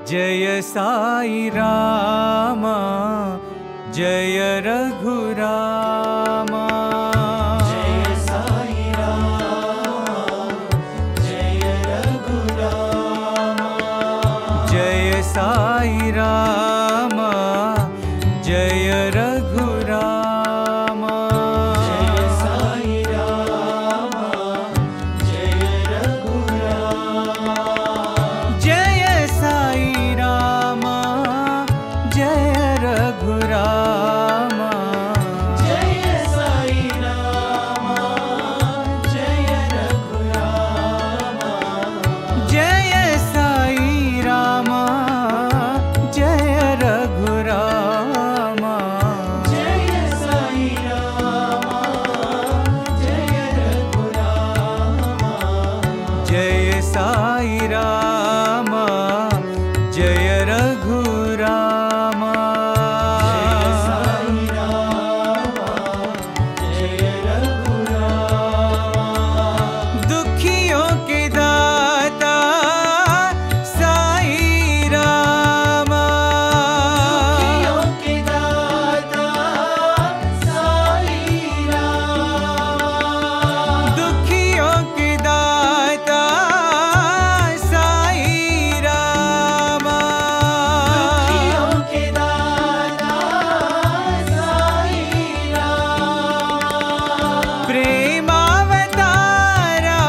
जय साई रामा जय रघुरामा। जय साई रामा जय रघुरामा। जय साई रामा जय रघुरामा। जय साई रामा जय रघुरामा। जय साई रामा जय रघुरामा। जय साई रामा जय रघुरामा। जय साई रामा जय रघुरामा। जय साई रामा जय रघुरामा। जय साई रामा जय रघुरामा। दुखियों के दाता साई रामा। दुखियों के दाता साई रामा। दुखियों के दाता साई रामा। दुखियों के दाता साई रामा। प्रेमावतारा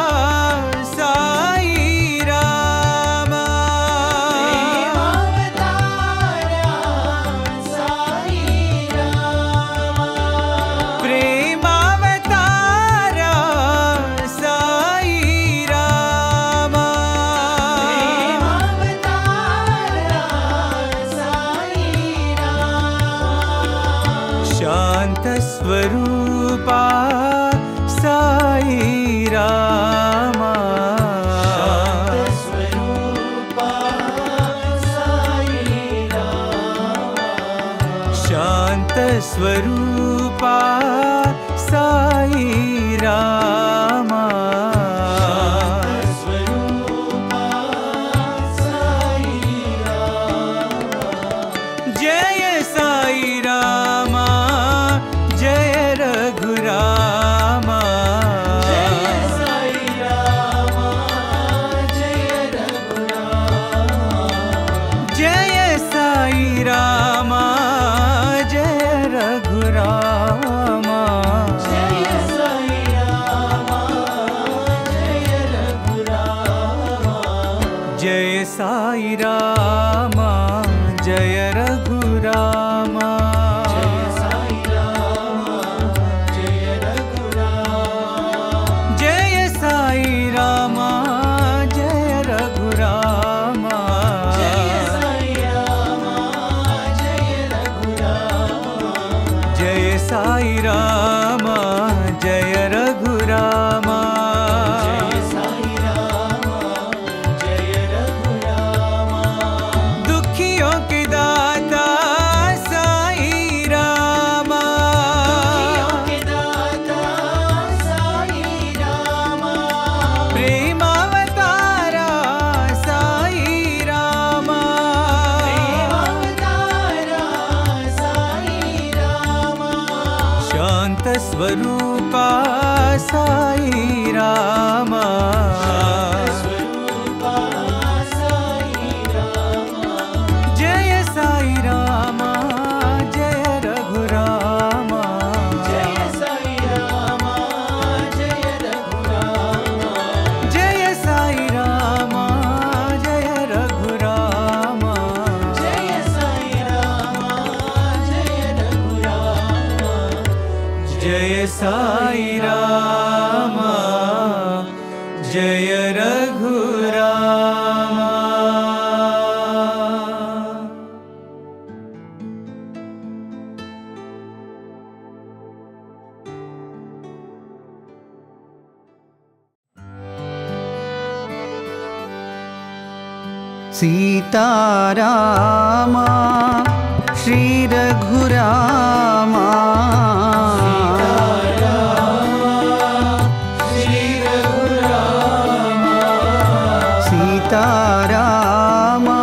साई रामा। प्रेमावतारा साई रामा। प्रेमावतारा साई रामा। प्रेमावतारा साई रामा। शांत स्वरूपा साई रामा। स्वरूपा साई रामा। शांत स्वरूपा साई रामा। स्वरूपा साई रामा। जय साई रामा जय रघुरामा। जय साई रामा जय रघुरामा। जय साई रामा जय रघुरामा। जय साई रामा जय रघुरामा। जय साई रामा जय रघुरामा। जय साई रामा जय रघुरामा। जय साई रामा जय रघुरामा। जय साई रामा जय रघुरामा। जय साई रामा जय रघुरामा। जय साई रामा जय रघुरामा। दुखियों के दाता साई रामा। दुखियों के दाता साई रामा। प्रेमावतारा साई रामा। प्रेमावतारा साई रामा। शांत स्वरूपा साई रामा। स्वरूपा साई रामा। जय साई रामा जय रघुरामा। जय साई रामा जय रघुरामा। जय साई रामा जय रघुरामा। जय साई रामा जय रघुरामा। जय साई रामा जय रघुरामा। सीतारामा श्री रघुरामा। श्री रघुरामा। सीतारामा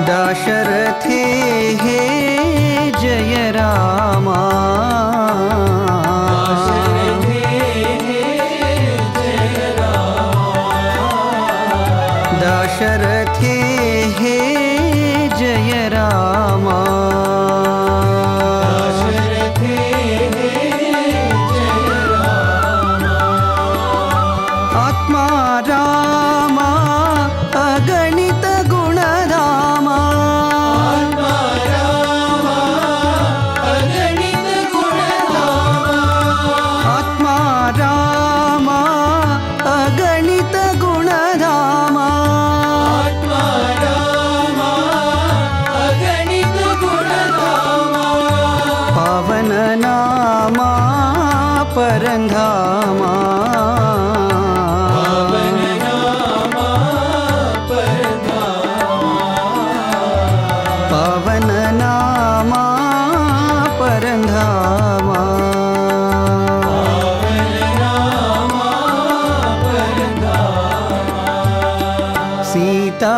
दशरथे हे जय रामा दशरथे हे जय रामा आत्मा रामा अगणित गुण रामा आत्मा रामा अगणित गुण रामा पवन नामा परंधामा पवन नामा परंधामा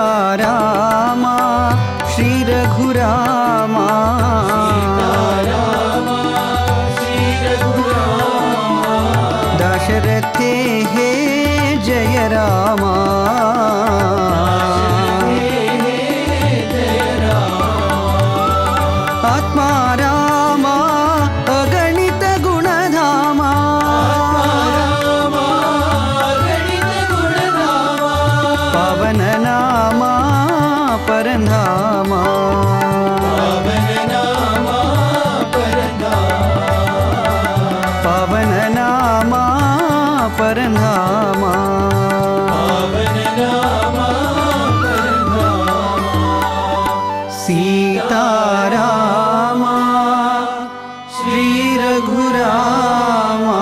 सीतारामा श्री रघुरामा दशरथे हे जय रामा आत्मा रामा अगणित गुणधामा पवन नामा परंधामा पवन नामा परंधामा सीतारामा श्री रघुरामा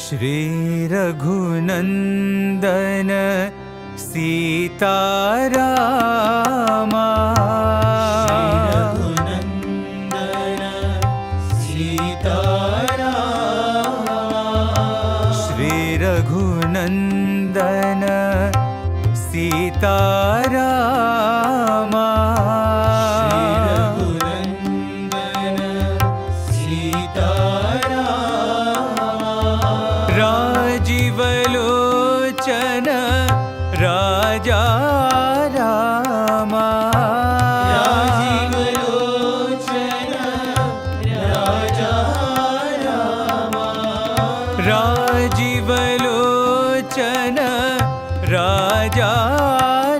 श्री रघुनंदन सीतारामा श्री रघुनंदन सीतारामा राजीवलोचन राजा रामा राजीवलोचन राजा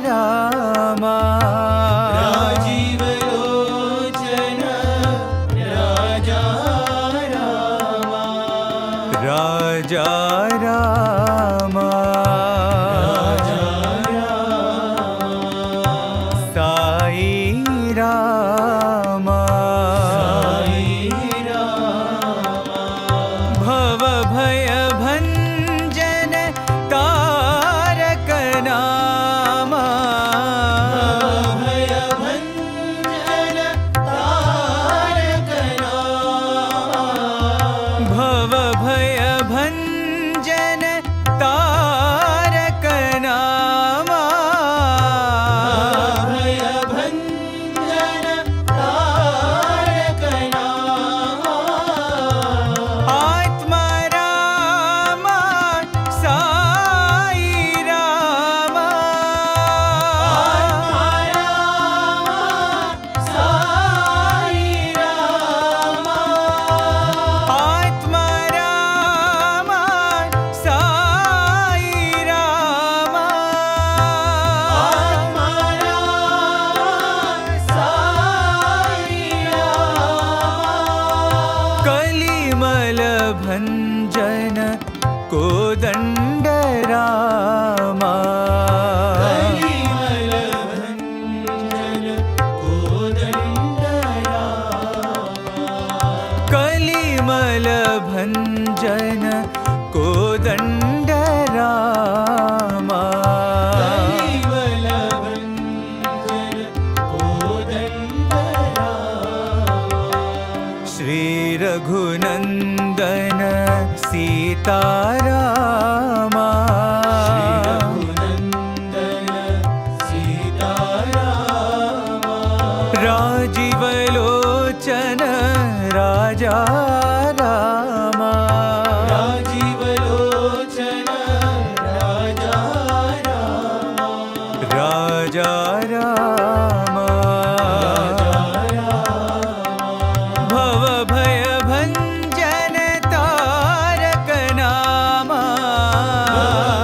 रामा राजा रामा साई रामा भव भय भंजन तारक नाम सीतारामा रघुनन्दन सीतारामा राजीवलोचन राजा रामा राजीवलोचन राजा रामा राजा रामा भवभयभञ्जन तारक नामा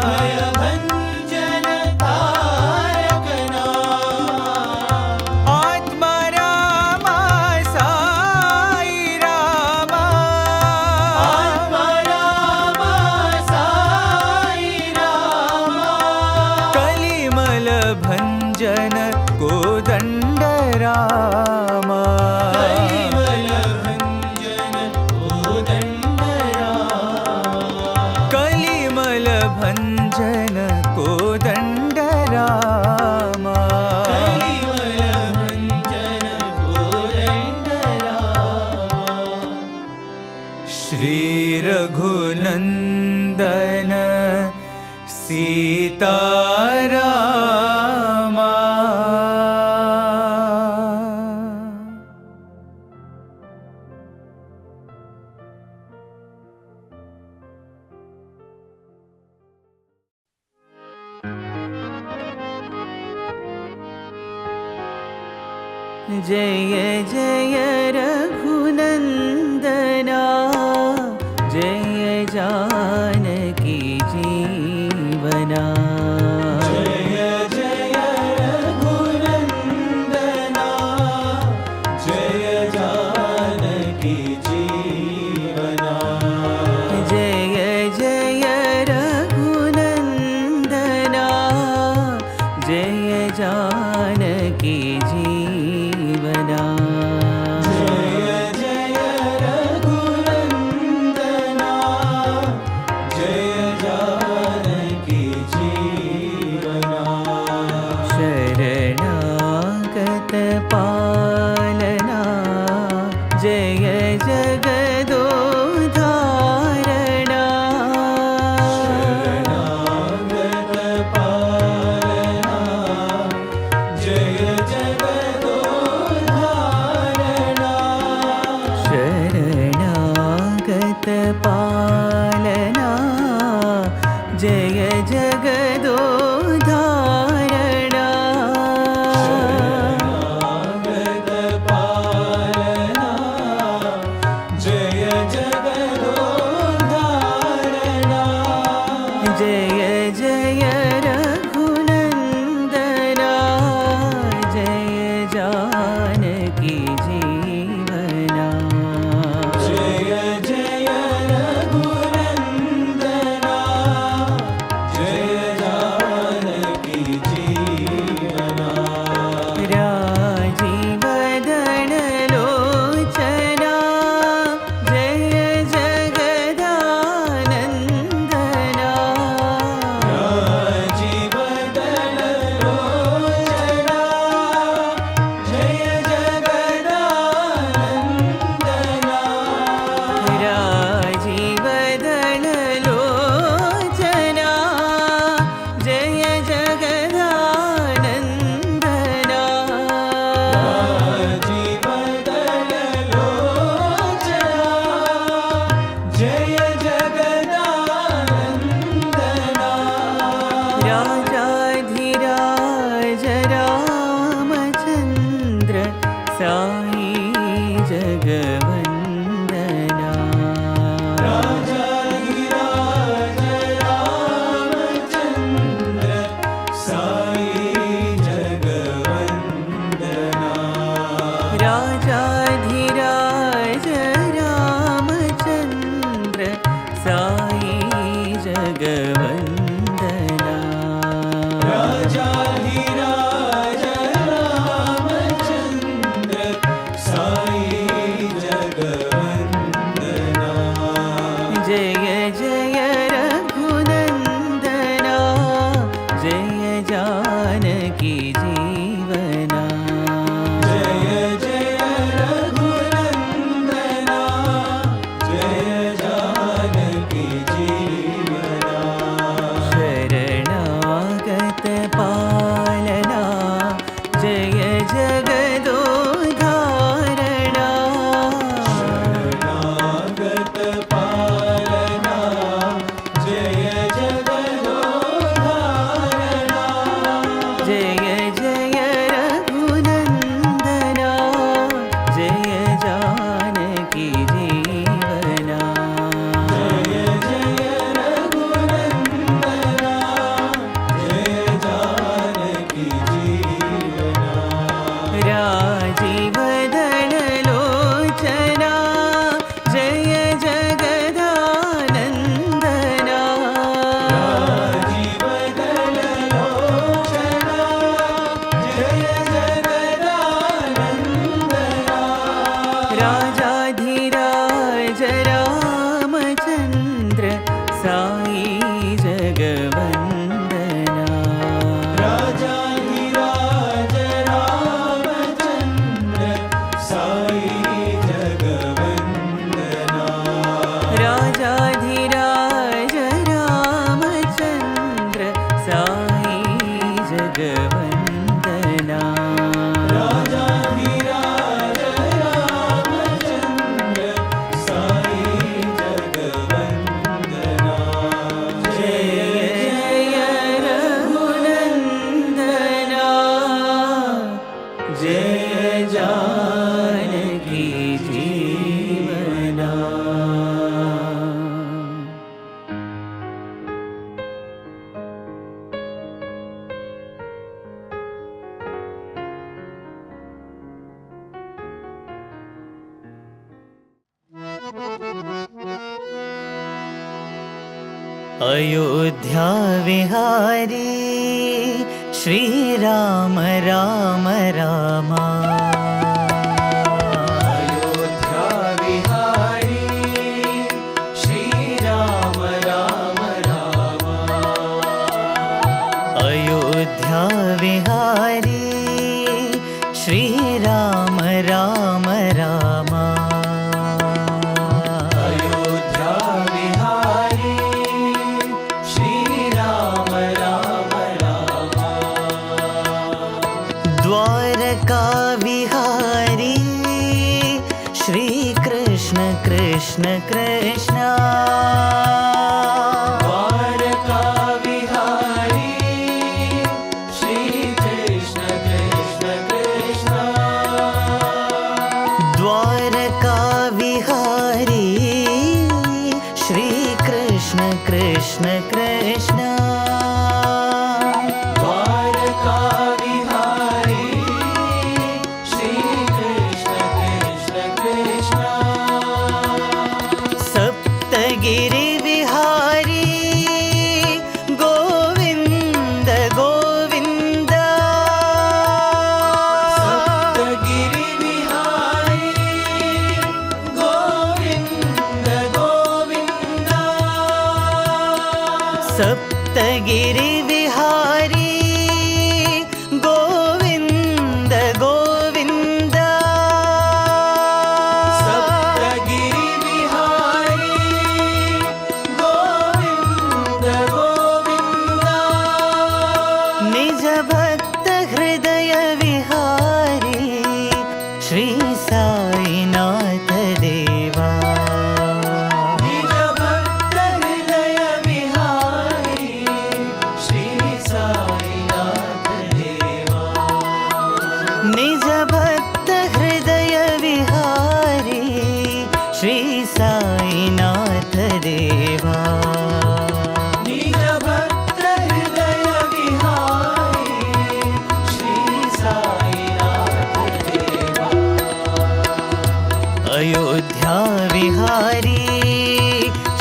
भयभञ्जन तारक नामा आत्मा रामा साई रामा आत्मा रामा साई रामा कलिमल भञ्जन कोदण्ड रामा कलिमल भञ्जन कोदण्ड रामा कलिमल भञ्जन कोदण्ड श्री रघुनन्दन सीतारामा जय जय रघुनन्दना जय जानकी जीवना जय जय रघुनन्दना जय जानकी जीवना जय जय रघुनन्दना जय जानकी जीवना जय जय रघुनन्दना जय जानकी जीवना शरणागत पालना जय जगदोद्धारणा शरणागत पालना जय जगदोद्धारणा शरणागत पालना जय जगदोद्धारणा शरणागत पालना जय जगदोद्धारणा जय जय रघुनन्दना जय जानकी जीवना जय जय रघुनन्दना जय जानकी जीवना राजीवदन लोचना जय जगदानन्दना राजीवदन लोचना जय जगदानन्दना राजीवदन लोचना जय जगदानन्दना राजीवदन लोचना जय जगदानन्दना राजाधिराज रामचन्द्र साई जगवन्दना राजाधिराज रामचन्द्र साई जगवन्दना राजाधिराज रामचन्द्र साई जगवन्दना राजाधिराज रामचन्द्र साई जगवन्दना जय जय रघुनन्दना जय जानकी जीवना जय जय रघुनन्दना जय जानकी जीवना पालना जय जगदोद्धारणा शरणागत पालना जय जगदोद्धारणा जय जय रघुनन्दना जय जानकी जीवना जय जय रघुनन्दना जय जानकी जीवना राजीवदललोचना जय जगदानन्दना जीवदललोचना जय जगदानन्दना राजाधिराज रामचन्द्र साई जगवन्दना राजाधिराज रामचन्द्र साई जगवन्दना राजाधिराज रामचन्द्र साई जगवन्दना राजाधिराज रामचन्द्र साई जगवन्दना जय जय रघुनन्दना जय जानकी जीवना अयोध्या विहारी श्रीराम राम रामा अयोध्या विहारी श्रीराम राम राम अयोध्या विहारी श्रीराम राम रामा अयोध्या विहारी श्रीराम राम राम द्वारका विहारी श्री कृष्ण कृष्ण कृष्ण द्वारका विहारी श्री कृष्ण कृष्ण कृष्ण द्वारका विहारी श्री कृष्ण कृष्ण कृष्ण द्वारका विहारी श्री कृष्ण कृष्ण कृष्ण सप्तगिरि विहारी गोविन्द गोविन्द सप्तगिरि विहारी गोविन्द गोविन्द सप्तगिरि विहारी गोविन्द गोविन्द सप्तगिरि विहारी गोविन्द गोविन्द निज भक्त हृदय विहारी श्री साईनाथ देवा निज भक्त हृदय विहारी श्री साईनाथ देवा निज भक्त हृदय विहारी श्री साईनाथ देवा निज भक्त हृदय विहारी श्री साईनाथ देवा अयोध्या विहारी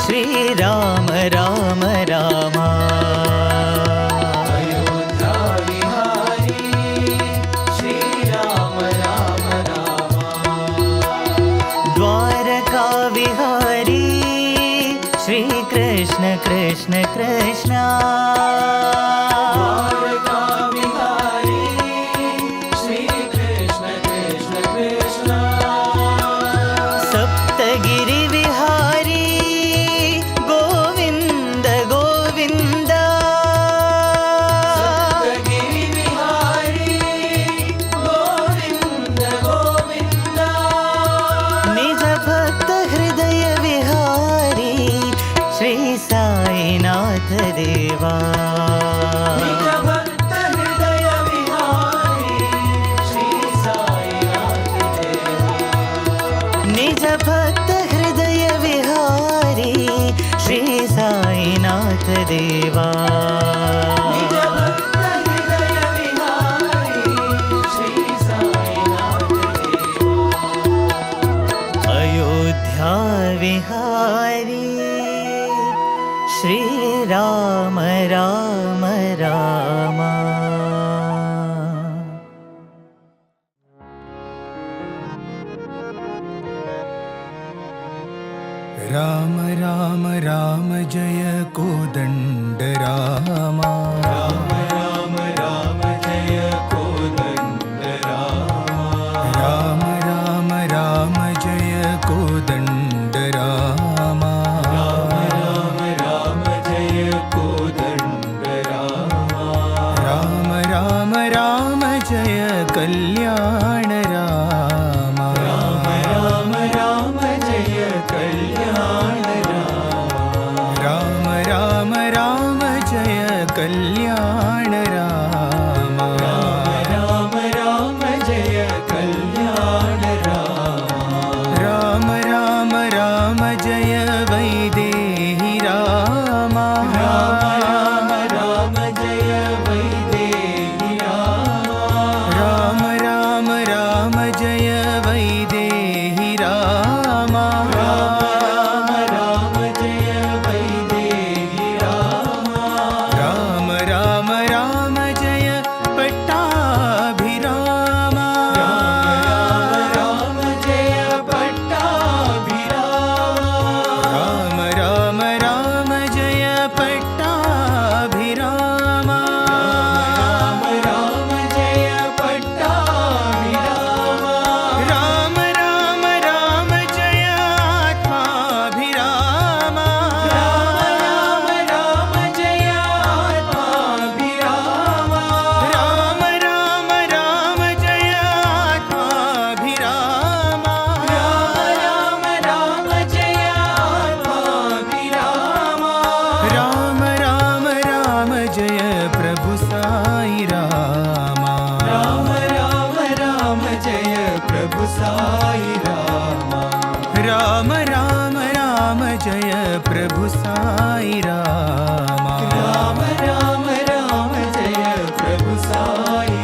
श्री राम राम रामा अयोध्या विहारी श्री राम राम राम द्वारका विहारी श्री कृष्ण कृष्ण कृष्ण द्वारका विहारी श्री कृष्ण कृष्ण कृष्ण सप्तगिरि विहारी गोविन्द गोविन्द सप्तगिरि देवा निज भक्त हृदय विहारी श्री साईनाथ देवा निज भक्त हृदय विहारी श्री साईनाथ देवा निज भक्त हृदय विहारी श्री साईनाथ देवा अयोध्या विहारी श्री राम राम राम राम राम राम जय कोदंड रामा राम राम राम जय कोदंड रामा राम राम राम जय कोदंड रामा राम राम राम जय कोदंड रामा राम राम राम जय कल्याण रामा राम राम राम जय कल्याण राम राम राम जय कल्याण राम राम राम जय कल्याण राम राम राम जय वैदेही राम राम राम जय वैदेही राम राम राम जय वैदेही राम राम राम जय वैदेही राम राम राम जय पट्टाभिराम राम जय पट्टाभिराम राम राम जय पट्टाभिराम राम जय पट्टाभिराम राम राम राम जय आत्माभिराम राम राम जय आत्माभिराम राम राम राम जय आत्माभिराम राम राम जय आत्माभिराम राम राम राम जय प्रभु साई राम राम राम राम जय प्रभु साई राम राम राम राम जय प्रभु साई राम राम राम राम जय प्रभु साई